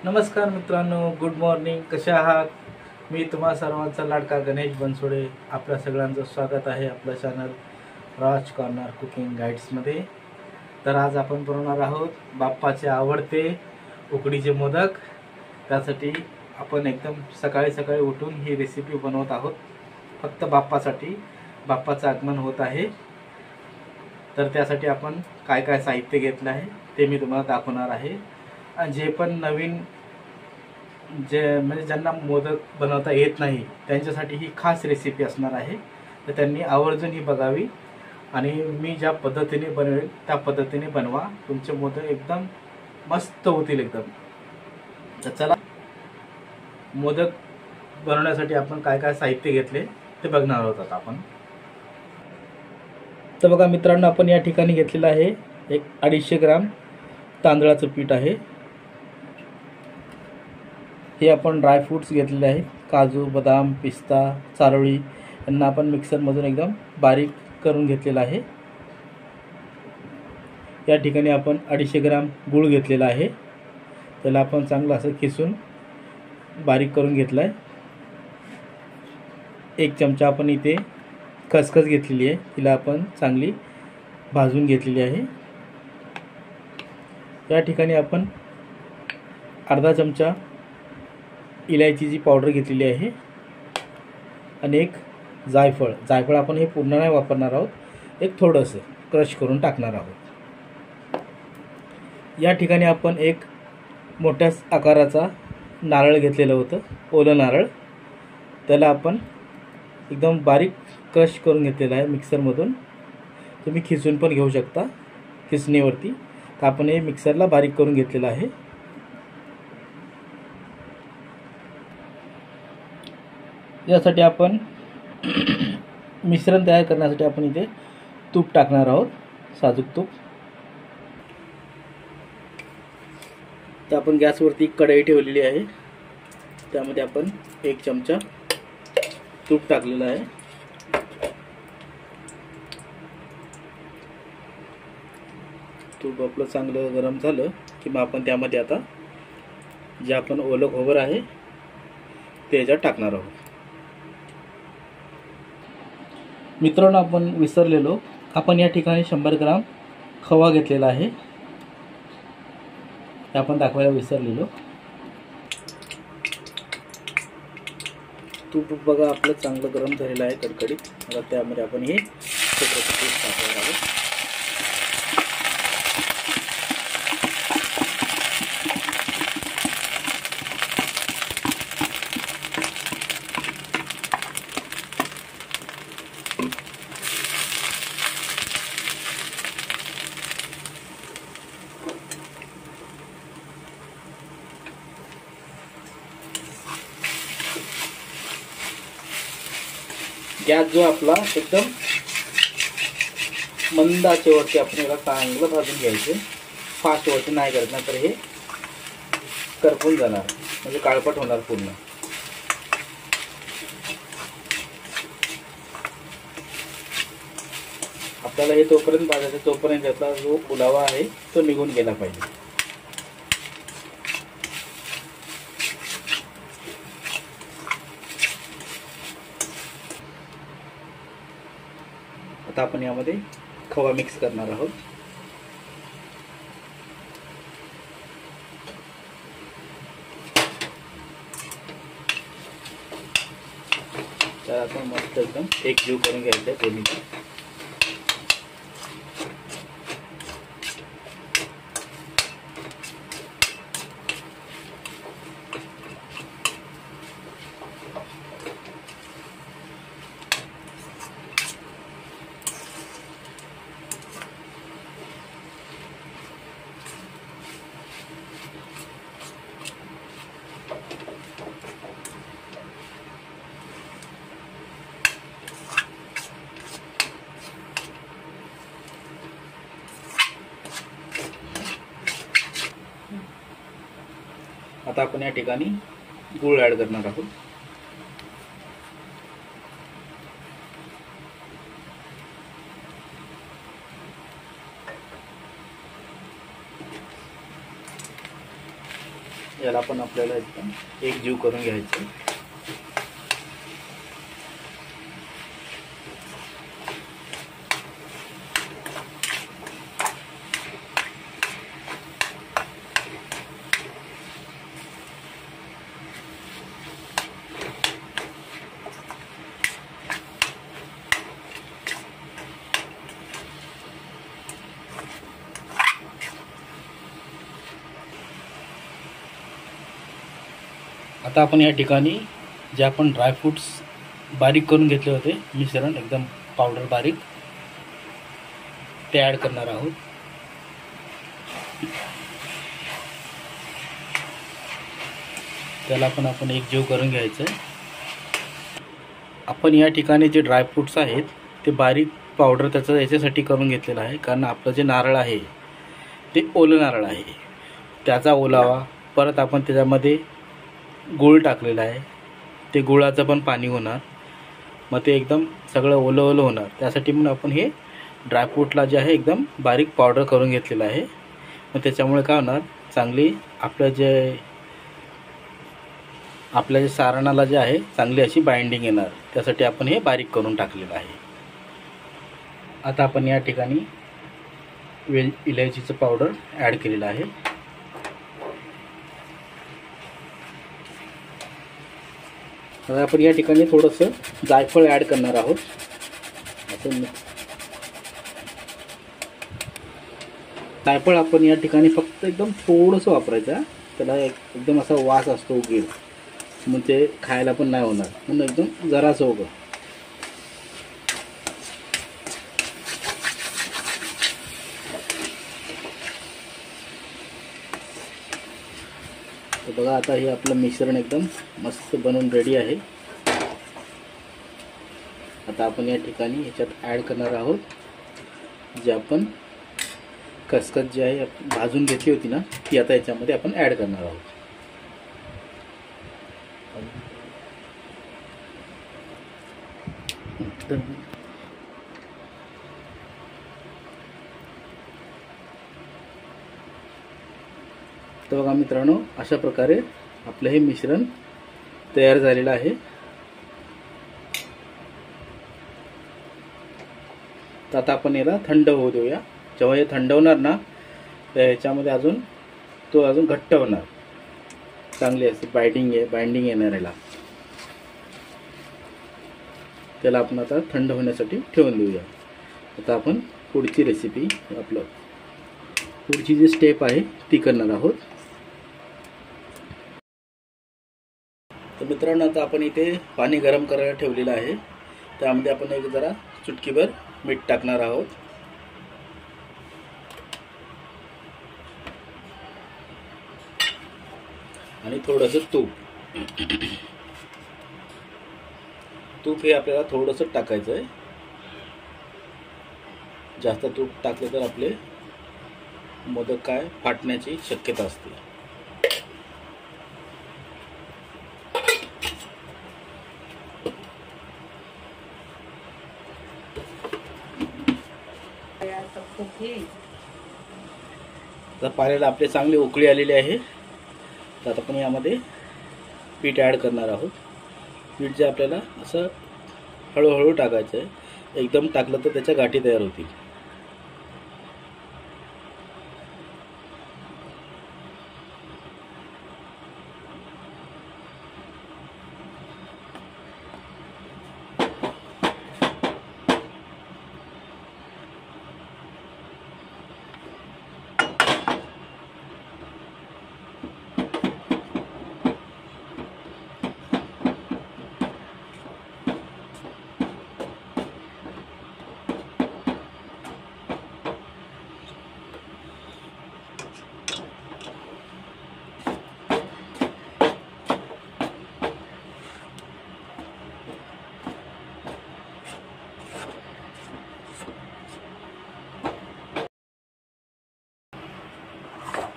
नमस्कार मित्रांनो, good morning. कसे आहात? मी तुम्हा सर्वांचा लाडका गणेश बनसोडे. आपल्या सगळ्यांचं स्वागत आहे आपल्या चॅनल राज कॉर्नर कुकिंग गाईड्समध्ये. तर आज आपण बनवणार आहोत बाप्पाचे आवडते उकडीचे मोदक. त्यासाठी आपण एकदम सकाळी सकाळी उठून ही रेसिपी बनवत आहोत, फक्त बाप्पासाठी. बाप्पाचं आगमन होत आहे, तर त्यासाठी आपण काय काय साहित्य घेतलं आहे ते मी तुम्हाला दाखवणार आहे. आणि जे पण नवीन म्हणजे ज्यांना मोदक बनवता येत नाही त्यांच्यासाठी ही खास रेसिपी असणार आहे. तर त्यांनी आवर्जून ही बघावी आणि मी ज्या पद्धतीने बनवेल त्या पद्धतीने बनवा. तुमचे मोदक एकदम मस्त होतील एकदम. तर चला, मोदक बनवण्यासाठी आपण काय काय साहित्य घेतले ते बघणार आहोत आपण. तर बघा मित्रांनो, आपण या ठिकाणी घेतलेलं आहे एक 250 ग्राम तांदळाचं पीठ आहे. हे आपण ड्रायफ्रूट्स घेतलेले आहेत, काजू, बदाम, पिस्ता, चारोळी यांना आपण मिक्सरमधून एकदम बारीक करून घेतलेला आहे. या ठिकाणी आपण 250 ग्राम गूळ घेतलेला आहे, त्याला आपण चांगलं असं खिसून बारीक करून घेतला आहे. 1 चमचा आपण इथे खसखस घेतलेली आहे, तिला आपण चांगली भाजून घेतलेली आहे. या ठिकाणी आपण अर्धा चमचा इलायचीची पावडर घेतलेली आहे आणि एक जायफळ आपण हे पूर्ण नाही वापरणार आहोत, एक थोडंसं क्रश करून टाकणार आहोत. या ठिकाणी आपण एक मोठ्या आकाराचा नारळ घेतलेलं होतं, ओलं नारळ. त्याला आपण एकदम बारीक क्रश करून घेतलेला आहे मिक्सरमधून. तुम्ही खिसून पण घेऊ शकता खिसणीवरती. तर आपण हे मिक्सरला बारीक करून घेतलेलं आहे. यासाठी आपण मिश्रण तयार करण्यासाठी आपण इथे तूप टाकणार आहोत, साजूक तूप. तर आपण गॅसवरती कढई ठेवलेली आहे, त्यामध्ये आपण 1 चमचा तूप टाकलेलं आहे. तूप आपलं चांगलं गरम झालं की मग आपण त्यामध्ये आता जे आपण ओलं खोबरं आहे ते याच्यात टाकणार आहोत. मित्रांनो, आपण विसरलेलो, आपण या ठिकाणी 100 ग्राम खवा घेतलेला आहे, ते आपण दाखवायला विसरलेलो. तूप बघा आपलं चांगलं गरम झालेलं आहे कडकडीत. आता त्यामध्ये आपण हे खोबऱ्याचं पीठ टाकणार आहोत. गॅस जो आपला एकदम मंद आचेवरती आपण याला चांगलं भाजून घ्यायचे. फास्ट वरती नाही करत, नाही तर हे करपून जाणार, म्हणजे काळपट होणार पूर्ण. आपल्याला हे तोपर्यंत भाजायचं तोपर्यंत त्यातला जो ओलावा आहे तो निघून गेला पाहिजे. आता आपण यामध्ये खवा मिक्स करणार आहोत. तर आपण मस्त एकदम एकजीव करून घ्यायचं आहे दोन्हीचा. आता आपण या ठिकाणी गूळ ॲड करणार आहोत. याला पण आपल्याला एकदम एकजीव करून घ्यायचं. आता आपण या ठिकाणी जे आपण ड्रायफ्रूट्स बारीक करून घेतले होते, मिश्रण एकदम पावडर बारीक, ते ॲड करणार आहोत. त्याला पण आपण एकजीव करून घ्यायचं आहे. आपण या ठिकाणी जे ड्रायफ्रूट्स आहेत ते बारीक पावडर त्याचं याच्यासाठी करून घेतलेलं आहे, कारण आपलं जे नारळ आहे ते ओलं नारळ आहे. त्याचा ओलावा, परत आपण त्याच्यामध्ये गूळ टाकलेला आहे, ते गुळाचं पण पाणी होणार, मग ते एकदम सगळं ओलं ओलं होणार. त्यासाठी म्हणून आपण हे ड्रायफ्रूटला जे आहे एकदम बारीक पावडर करून घेतलेलं आहे. मग त्याच्यामुळे काय होणार, चांगली आपल्या जे सारणाला जे आहे चांगली अशी बाइंडिंग येणार. त्यासाठी आपण हे बारीक करून टाकलेलं आहे. आता आपण या ठिकाणी इलायचीचं पावडर ॲड केलेलं आहे. आता आपण या ठिकाणी थोडंसं जायफळ ॲड करणार आहोत. जायफळ आपण या ठिकाणी फक्त एकदम थोडंसं वापरायचं, त्याला एकदम असा वास असतो उगेल, मग ते खायला पण नाही होणार, म्हणून एकदम जरासं उगं. तर बघा, आता हे आपलं मिश्रण एकदम मस्त बनवून रेडी आहे. आता आपण या ठिकाणी याच्यात ॲड करणार आहोत जे आपण खसखस जी आहे भाजून घेतली होती ना, ती आता याच्यामध्ये आपण ॲड करणार आहोत. तर बघा मित्रांनो, अशा प्रकारे आपलं हे मिश्रण तयार झालेलं आहे. तर आता आपण याला थंड होऊ देऊया. जेव्हा हे थंड होणार ना, तर याच्यामध्ये अजून घट्ट होणार, चांगली अशी बाइंडिंग येणार याला. त्याला आपण आता थंड होण्यासाठी ठेवून देऊया. आता आपण पुढची रेसिपी, पुढची जी स्टेप आहे ती करणार आहोत. तर मित्रांनो, आता आपण इथे पाणी गरम करायला ठेवलेलं आहे. त्यामध्ये आपण एक जरा चुटकीभर मीठ टाकणार आहोत. आणि थोडंसं तूप हे आपल्याला थोडंसं टाकायचं आहे. जास्त तूप टाकलं तर आपले मोदक काय फाटण्याची शक्यता असते. तर पाण्याला आपले चांगली उकळी आलेली आहे. तर आता आपण यामध्ये पीठ ॲड करणार आहोत. पीठ जे आपल्याला असं हळूहळू टाकायचं आहे. एकदम टाकलं तर त्याच्या गाठी तयार होतील.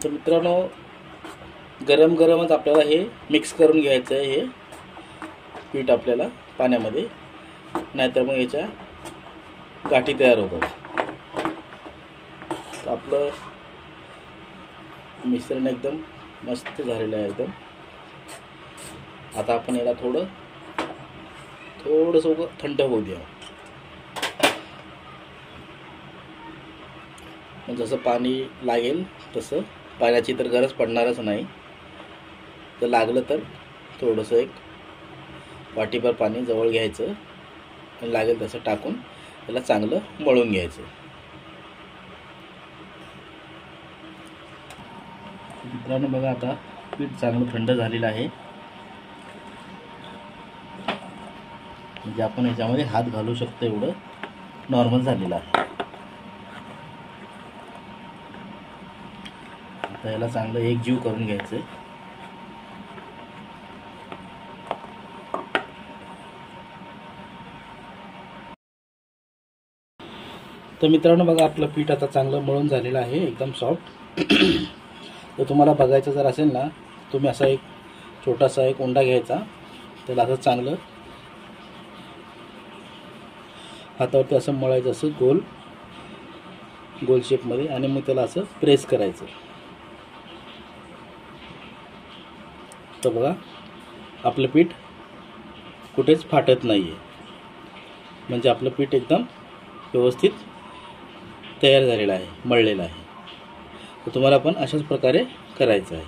तर मित्रांनो, गरमच आपल्याला हे मिक्स करून घ्यायचं आहे हे पीठ आपल्याला पाण्यामध्ये, नाहीतर मग याच्या गाठी तयार होतात. तर आपलं मिश्रण एकदम मस्त झालेलं आहे एकदम. आता आपण याला थोडंसं थंड होऊ द्या. जसं पाणी लागेल तसं, पाण्याची तर गरज पडणारच नाही. जर लागलं तर थोडंसं एक वाटीभर पाणी जवळ घ्यायचं आणि लागेल तसं टाकून त्याला चांगलं मळून घ्यायचं. मित्रांनो बघा, आता पीठ चांगलं थंड झालेलं आहे. म्हणजे आपण याच्यामध्ये हात घालू शकतो एवढं नॉर्मल झालेलं आहे. आता याला चांगलं एकजीव करून घ्यायचं. तर मित्रांनो बघा, आपलं पीठ आता चांगलं मळून झालेलं आहे, एकदम सॉफ्ट. तर तुम्हाला बघायचं जर असेल ना, तुम्ही असा एक छोटासा एक उंडा घ्यायचा, त्याला असं चांगलं हातावरती असं मळायचं, असं गोल शेपमध्ये, आणि मग त्याला असं प्रेस करायचं. तर बघा, आपलं पीठ कुठेच फाटत नाही आहे. म्हणजे आपलं पीठ एकदम व्यवस्थित तयार झालेलं आहे, मळलेलं आहे. तर तुम्हाला पण अशाच प्रकारे करायचं आहे.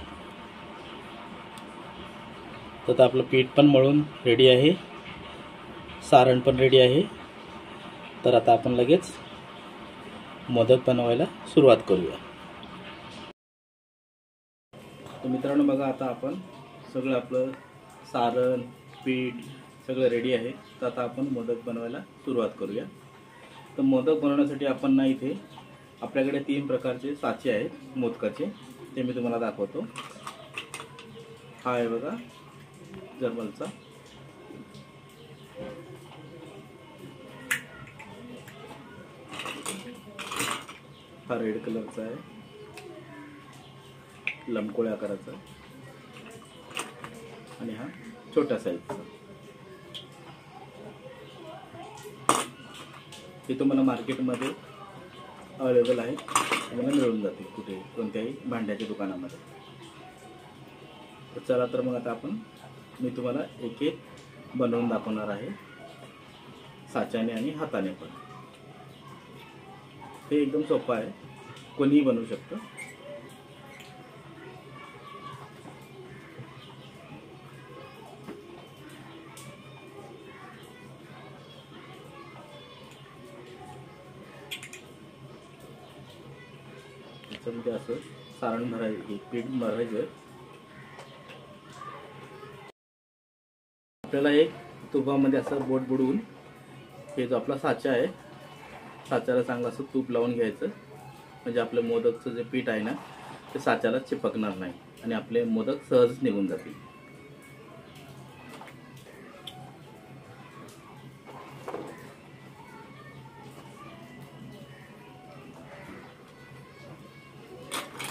तर आता आपलं पीठ पण मळून रेडी आहे, सारण पण रेडी आहे. तर आता आपण लगेच मोदक बनवायला सुरुवात करूया. तर मित्रांनो बघा, आता आपण सगळं आपलं सारण पीठ सगळं रेडी आहे. तर आता आपण मोदक बनवायला सुरुवात करूया. तर मोदक बनवण्यासाठी आपण ना, इथे आपल्याकडे 3 प्रकारचे साचे आहेत मोदकाचे, ते मी तुम्हाला दाखवतो. हा आहे बघा जर्मलचा, हा रेड कलरचा आहे, लंबकोळ्या आकाराचा, आणि हा छोट्या साईजचा. हे तुम्हाला मार्केटमध्ये अवेलेबल आहे, तुम्हाला मिळून जाते कुठे कोणत्याही भांड्याच्या दुकानामध्ये. तर चला, तर मग आता मी तुम्हाला एक एक बनवून दाखवणार आहे, साच्याने आणि हाताने पण. हे एकदम सोपं आहे, कोणीही बनवू शकतं. त्याच्यामध्ये असं सारण भरायचं, पीठ भरायचं. आपल्याला एक तुपामध्ये असं बोट बुडवून, हे जो आपला साचा आहे, साच्याला चांगलं असं तूप लावून घ्यायचं. म्हणजे आपलं मोदकचं जे पीठ आहे ना, ते साच्याला चिपकणार नाही आणि आपले मोदक सहज निघून जातील.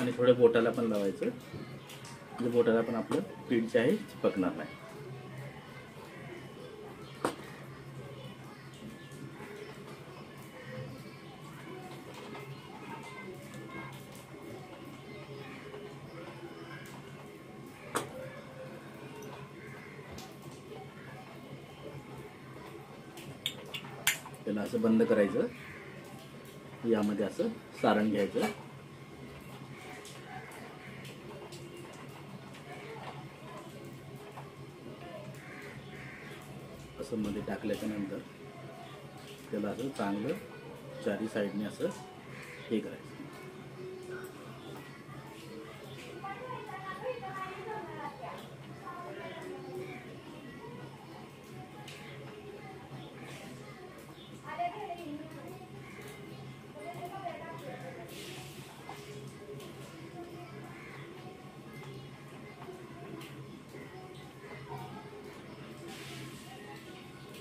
आणि थोडे बोटाला पण लावायचं, म्हणजे बोटाला पण आपलं पीठ जे आहे चिपकणार नाही. त्याला असं बंद करायचं. यामध्ये असं सारण घ्यायचं. असं मध्ये टाकल्याच्या नंतर त्याला असं चांगलं चारी साईडने असं हे करायचं.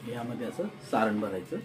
यामध्ये असं सारण भरायचं.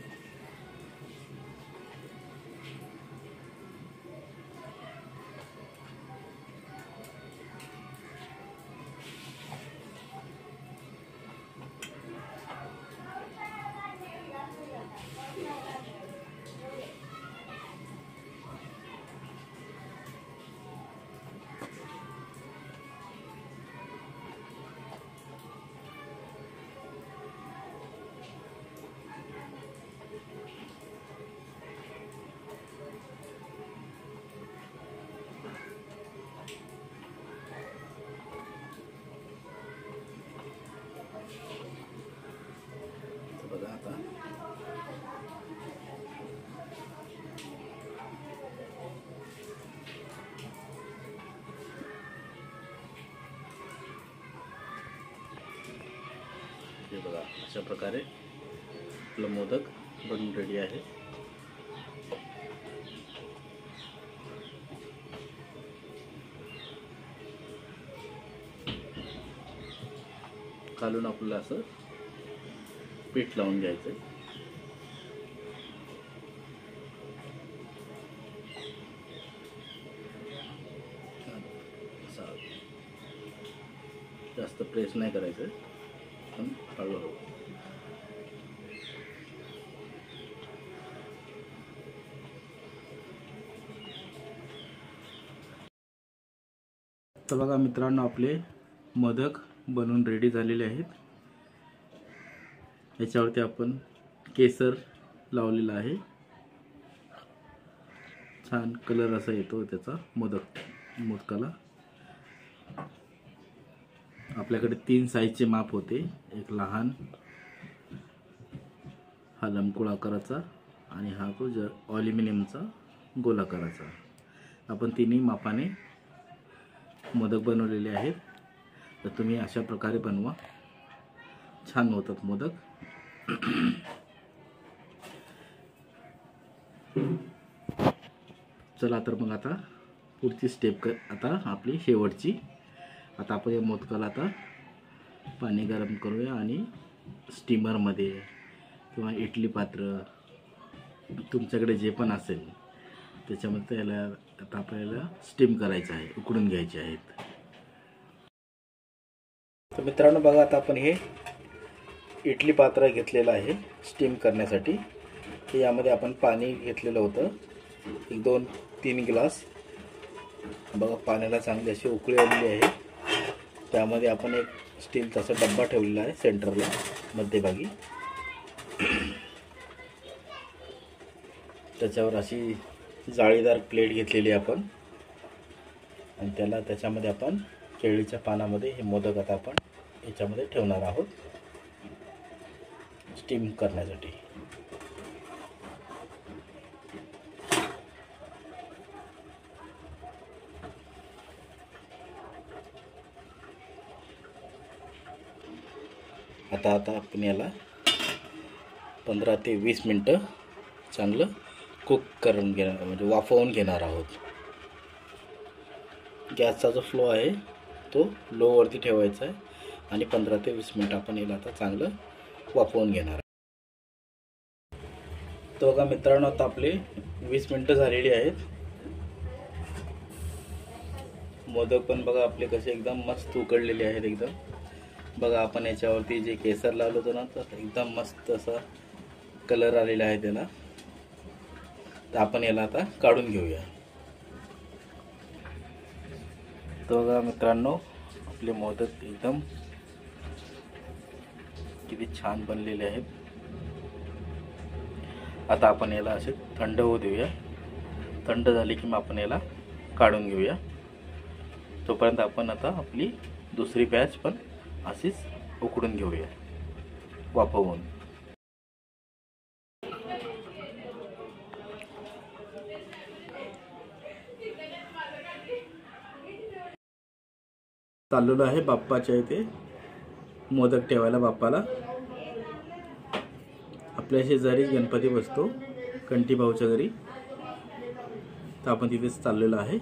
हे बघा अशा प्रकारे आपलं मोदक बनून रेडी आहे. खालून आपल्याला असं पीठ लावून घ्यायचं. जास्त प्रेस नाही करायचं, पण हळूहळू. तर बघा मित्रांनो, आपले मोदक बनवून रेडी झालेले आहेत. याच्यावरती आपण केसर लावलेला आहे. छान कलर असा येतो त्याचा मोदकाला. आपल्याकडे 3 साईजचे माप होते. एक लहान, हा लंबगोल आकाराचा आणि हा तो ॲल्युमिनियमचा गोल आकाराचा. आपण तिन्ही मापाने मोदक बनवलेले आहेत. तर तुम्ही अशा प्रकारे बनवा, छान होतात मोदक. चला तर मग आता पुढची स्टेप आता आपली शेवटची. आता आपण या मोदकाला आता पाणी गरम करूया आणि स्टीमरमध्ये किंवा इडली पात्र तुमच्याकडे जे पण असेल त्याच्यामध्ये याला आता आपल्याला स्टीम करायचं आहे, उकडून घ्यायचे आहेत. तर मित्रांनो बघा, आता आपण हे इडली पात्र घेतलेलं आहे स्टीम करण्यासाठी. यामध्ये आपण पाणी घेतलेलं होतं, 2-3 ग्लास. बघा पाण्याला चांगली अशी उकळी आलेली आहे. त्यामध्ये आपण एक स्टीलचा असा डब्बा ठेवलेला आहे सेंटरला मध्यभागी. त्याच्यावर अशी जाळीदार प्लेट घेतलेली आपण आणि त्याच्यामध्ये आपण केळीच्या पानामध्ये हे मोदक आता आपण याच्यामध्ये ठेवणार आहोत स्टीम करण्यासाठी. आता आपण याला 15 ते 20 मिनटं चांगलं कुक करून घेणार, म्हणजे वाफवून घेणार आहोत. गॅसचा जो फ्लो आहे तो लोवरती ठेवायचा आहे आणि 15 ते 20 मिनटं आपण याला आता चांगलं वाफवून घेणार. तर बघा मित्रांनो, आता आपले 20 मिनटं झालेली आहेत. मोदक पण बघा आपले कसे एकदम मस्त उकडलेले आहेत एकदम. बघा आपण याच्यावरती जे केसर लावलं होतं ना, तर एकदम मस्त असा कलर आलेला आहे त्याला. तर आपण याला आता काढून घेऊया. तर बघा मित्रांनो, आपले मोदक एकदम किती छान बनलेले आहेत. आता आपण याला असे थंड होऊ देऊया. थंड झाले की मग आपण याला काढून घेऊया. तोपर्यंत आपण आता आपली दुसरी बॅच पण अशीच उकडून घेऊया वाफवून. चाललेलो आहे बाप्पाच्या इथे मोदक ठेवायला. बाप्पाला आपल्या शेजारी गणपती बसतो कंटी भाऊच्या घरी, तर आपण तिथेच चाललेलो आहे.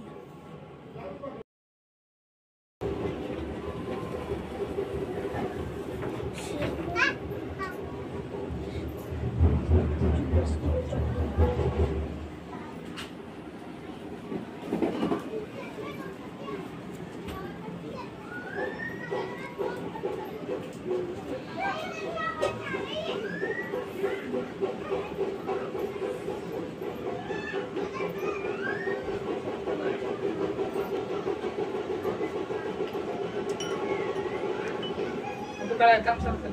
काय काम सांगतो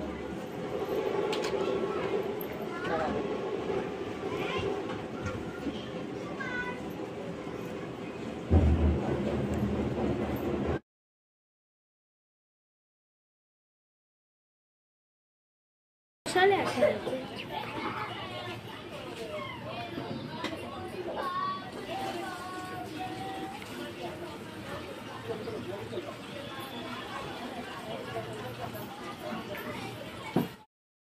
चले